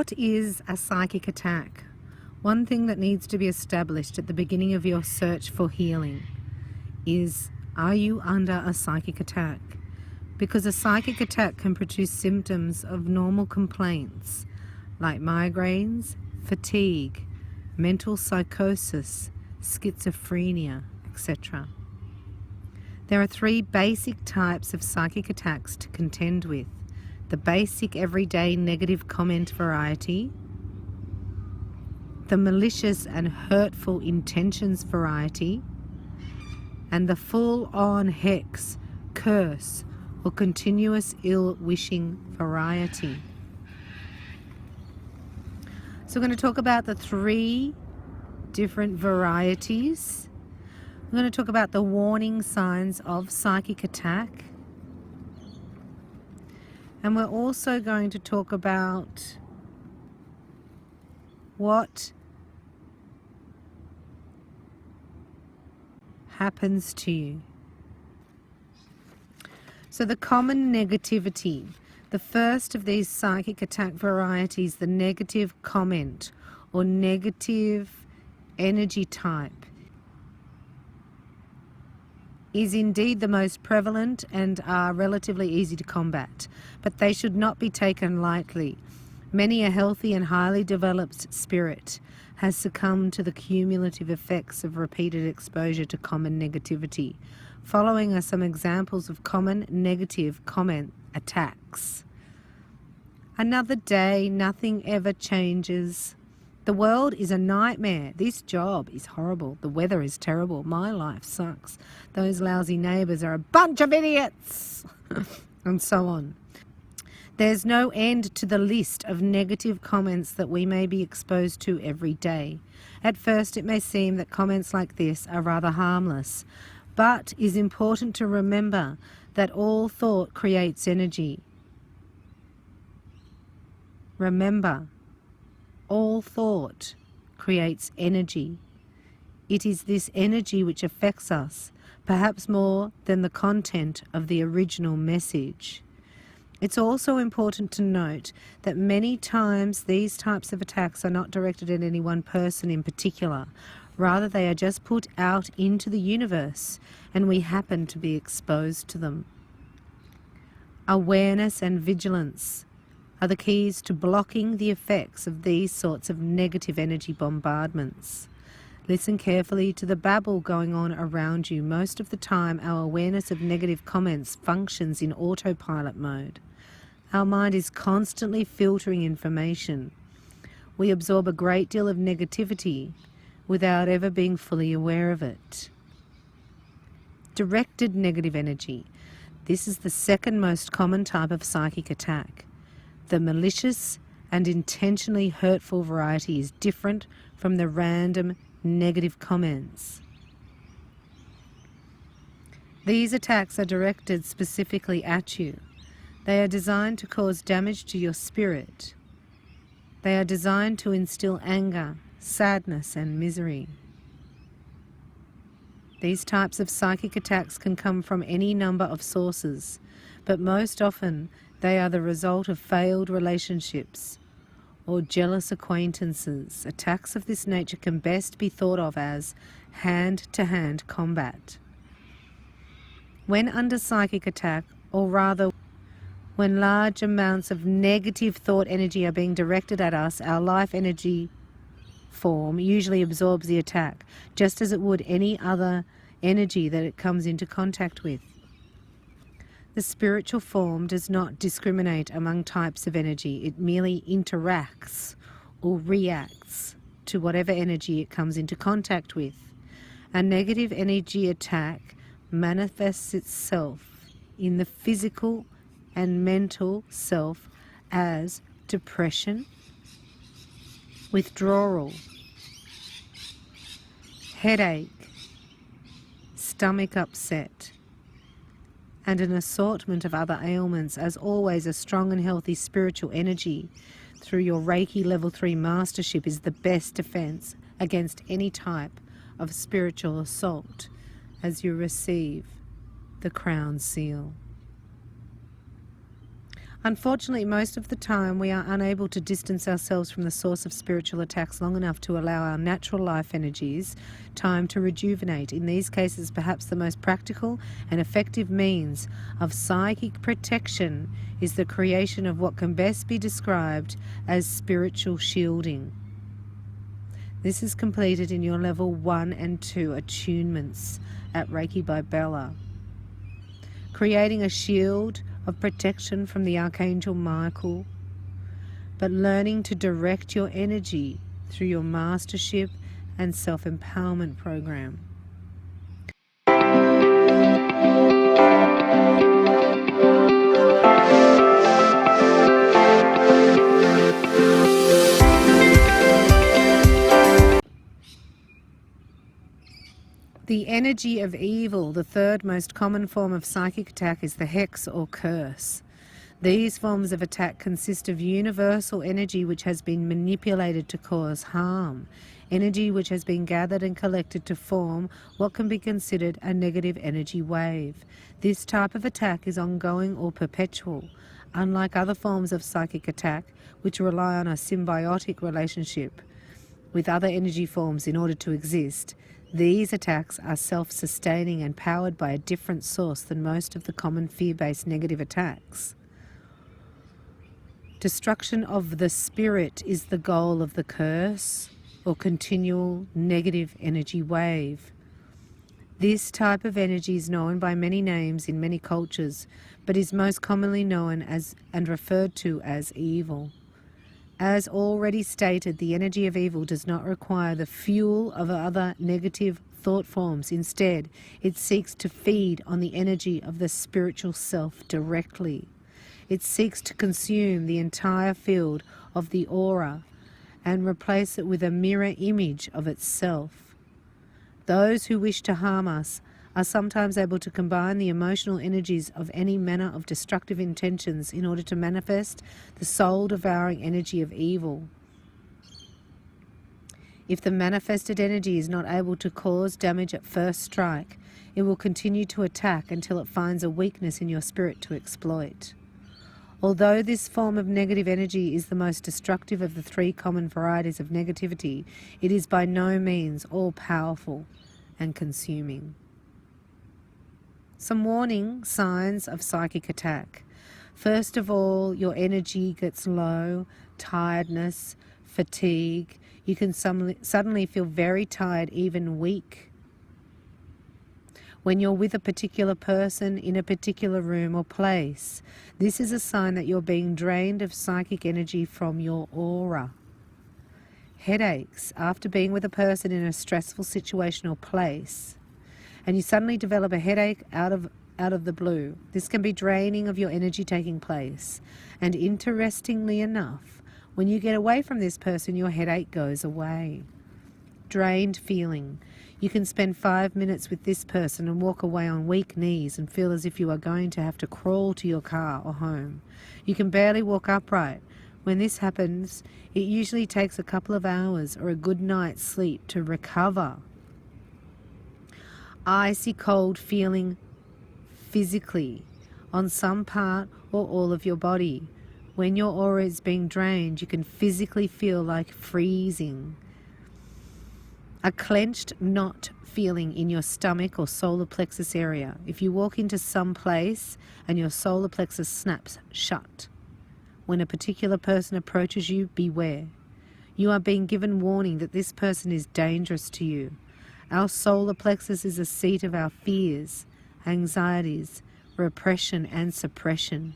What is a psychic attack? One thing that needs to be established at the beginning of your search for healing is, are you under a psychic attack? Because a psychic attack can produce symptoms of normal complaints like migraines, fatigue, mental psychosis, schizophrenia, etc. There are 3 basic types of psychic attacks to contend with: the basic everyday negative comment variety, the malicious and hurtful intentions variety, and the full-on hex, curse, or continuous ill-wishing variety. So we're going to talk about the 3 different varieties. We're going to talk about the warning signs of psychic attack. And we're also going to talk about what happens to you. So the common negativity, the first of these psychic attack varieties, the negative comment or negative energy type, is indeed the most prevalent and are relatively easy to combat, but they should not be taken lightly. Many a healthy and highly developed spirit has succumbed to the cumulative effects of repeated exposure to common negativity. Following are some examples of common negative comment attacks. Another day, nothing ever changes. The world is a nightmare. This job is horrible. The weather is terrible. My life sucks. Those lousy neighbours are a bunch of idiots. And so on. There's no end to the list of negative comments that we may be exposed to every day. At first, it may seem that comments like this are rather harmless, but it is important to remember that all thought creates energy. Remember, all thought creates energy. It is this energy which affects us, perhaps more than the content of the original message. It's also important to note that many times these types of attacks are not directed at any one person in particular. Rather, they are just put out into the universe, and we happen to be exposed to them. Awareness and vigilance are the keys to blocking the effects of these sorts of negative energy bombardments. Listen carefully to the babble going on around you. Most of the time, our awareness of negative comments functions in autopilot mode. Our mind is constantly filtering information. We absorb a great deal of negativity without ever being fully aware of it. Directed negative energy. This is the second most common type of psychic attack. The malicious and intentionally hurtful variety is different from the random negative comments. These attacks are directed specifically at you. They are designed to cause damage to your spirit. They are designed to instill anger, sadness, and misery. These types of psychic attacks can come from any number of sources, but most often they are the result of failed relationships or jealous acquaintances. Attacks of this nature can best be thought of as hand-to-hand combat. When under psychic attack, or rather when large amounts of negative thought energy are being directed at us, our life energy form usually absorbs the attack, just as it would any other energy that it comes into contact with. The spiritual form does not discriminate among types of energy. It merely interacts or reacts to whatever energy it comes into contact with. A negative energy attack manifests itself in the physical and mental self as depression, withdrawal, headache, stomach upset, and an assortment of other ailments. As always, a strong and healthy spiritual energy through your REIKI Level 3 Mastership is the best defense against any type of spiritual assault as you receive the Crown Seal. Unfortunately, most of the time we are unable to distance ourselves from the source of spiritual attacks long enough to allow our natural life energies time to rejuvenate. In these cases, perhaps the most practical and effective means of psychic protection is the creation of what can best be described as spiritual shielding. This is completed in your level 1 and 2 attunements at Reiki by Bella. Creating a shield of protection from the Archangel Michael, but learning to direct your energy through your mastership and self-empowerment program. The energy of evil, the third most common form of psychic attack, is the hex or curse. These forms of attack consist of universal energy which has been manipulated to cause harm, energy which has been gathered and collected to form what can be considered a negative energy wave. This type of attack is ongoing or perpetual. Unlike other forms of psychic attack, which rely on a symbiotic relationship with other energy forms in order to exist, these attacks are self-sustaining and powered by a different source than most of the common fear-based negative attacks. Destruction of the spirit is the goal of the curse or continual negative energy wave. This type of energy is known by many names in many cultures, but is most commonly known as and referred to as evil. As already stated, the energy of evil does not require the fuel of other negative thought forms. Instead, it seeks to feed on the energy of the spiritual self directly. It seeks to consume the entire field of the aura and replace it with a mirror image of itself. Those who wish to harm us are sometimes able to combine the emotional energies of any manner of destructive intentions in order to manifest the soul-devouring energy of evil. If the manifested energy is not able to cause damage at first strike, it will continue to attack until it finds a weakness in your spirit to exploit. Although this form of negative energy is the most destructive of the three common varieties of negativity, it is by no means all-powerful and consuming. Some warning signs of psychic attack. First of all, your energy gets low, tiredness, fatigue. You can suddenly feel very tired, even weak. When you're with a particular person in a particular room or place, this is a sign that you're being drained of psychic energy from your aura. Headaches after being with a person in a stressful situation or place, and you suddenly develop a headache out of the blue. This can be draining of your energy taking place. And interestingly enough, when you get away from this person, your headache goes away. Drained feeling. You can spend 5 minutes with this person and walk away on weak knees and feel as if you are going to have to crawl to your car or home. You can barely walk upright. When this happens, it usually takes a couple of hours or a good night's sleep to recover. Icy cold feeling physically on some part or all of your body. When your aura is being drained, you can physically feel like freezing. A clenched knot feeling in your stomach or solar plexus area. If you walk into some place and your solar plexus snaps shut. When a particular person approaches you, beware. You are being given warning that this person is dangerous to you. Our solar plexus is a seat of our fears, anxieties, repression and suppression.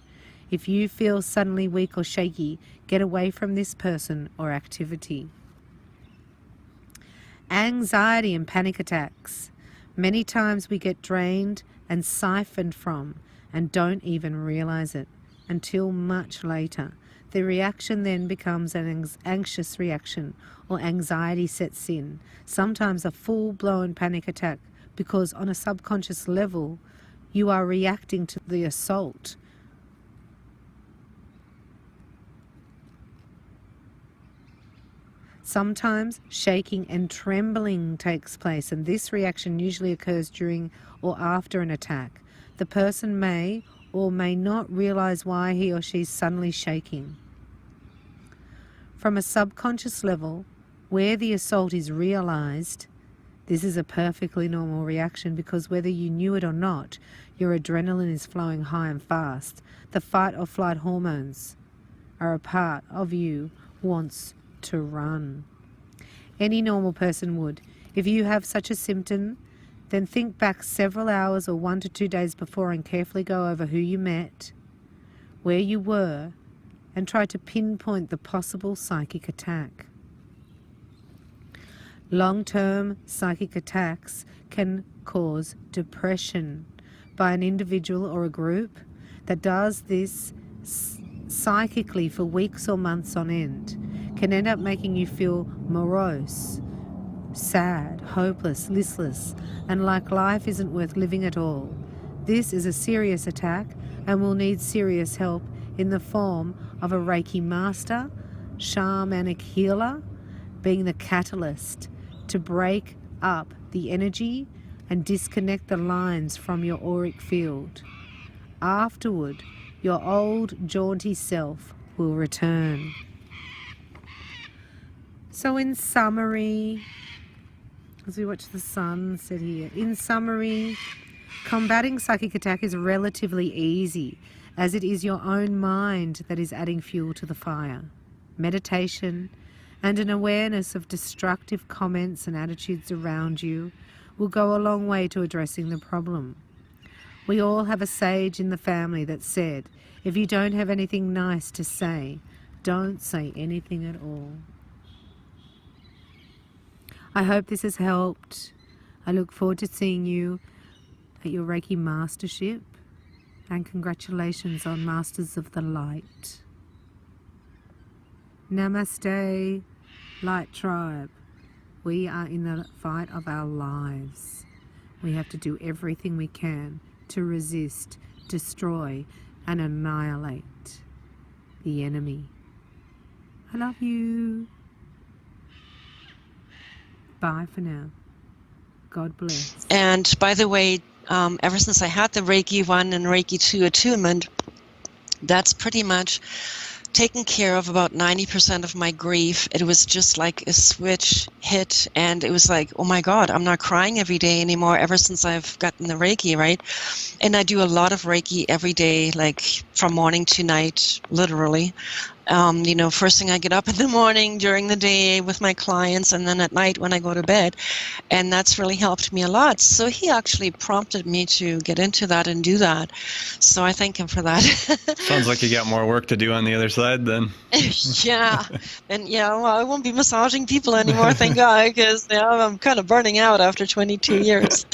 If you feel suddenly weak or shaky, get away from this person or activity. Anxiety and panic attacks. Many times we get drained and siphoned from and don't even realize it until much later. The reaction then becomes an anxious reaction, or anxiety sets in, sometimes a full-blown panic attack, because on a subconscious level you are reacting to the assault. Sometimes shaking and trembling takes place, and this reaction usually occurs during or after an attack. The person may or may not realize why he or she's suddenly shaking. From a subconscious level, where the assault is realized, this is a perfectly normal reaction because whether you knew it or not, your adrenaline is flowing high and fast. The fight or flight hormones are a part of you wants to run. Any normal person would. If you have such a symptom, then think back several hours or 1 to 2 days before and carefully go over who you met, where you were, and try to pinpoint the possible psychic attack. Long-term psychic attacks can cause depression by an individual or a group that does this psychically for weeks or months on end, can end up making you feel morose, sad, hopeless, listless, and like life isn't worth living at all. This is a serious attack and will need serious help in the form of a Reiki master, shamanic healer, being the catalyst to break up the energy and disconnect the lines from your auric field. Afterward, your old jaunty self will return. So in summary, as we watch the sun set here, in summary, combating psychic attack is relatively easy, as it is your own mind that is adding fuel to the fire. Meditation and an awareness of destructive comments and attitudes around you will go a long way to addressing the problem. We all have a sage in the family that said, if you don't have anything nice to say, don't say anything at all. I hope this has helped. I look forward to seeing you at your Reiki Mastership, and congratulations on Masters of the Light. Namaste, Light Tribe. We are in the fight of our lives. We have to do everything we can to resist, destroy, and annihilate the enemy. I love you. Bye for now. God bless. And by the way, ever since I had the Reiki 1 and Reiki 2 attunement, that's pretty much taken care of about 90% of my grief. It was just like a switch hit, and it was like, oh my God, I'm not crying every day anymore ever since I've gotten the Reiki, right? And I do a lot of Reiki every day, like from morning to night, literally. You know, first thing I get up in the morning, during the day with my clients, and then at night when I go to bed. And that's really helped me a lot. So he actually prompted me to get into that and do that. So I thank him for that. Sounds like you got more work to do on the other side then. Yeah. And yeah, well, I won't be massaging people anymore, thank God, because I'm kind of burning out after 22 years.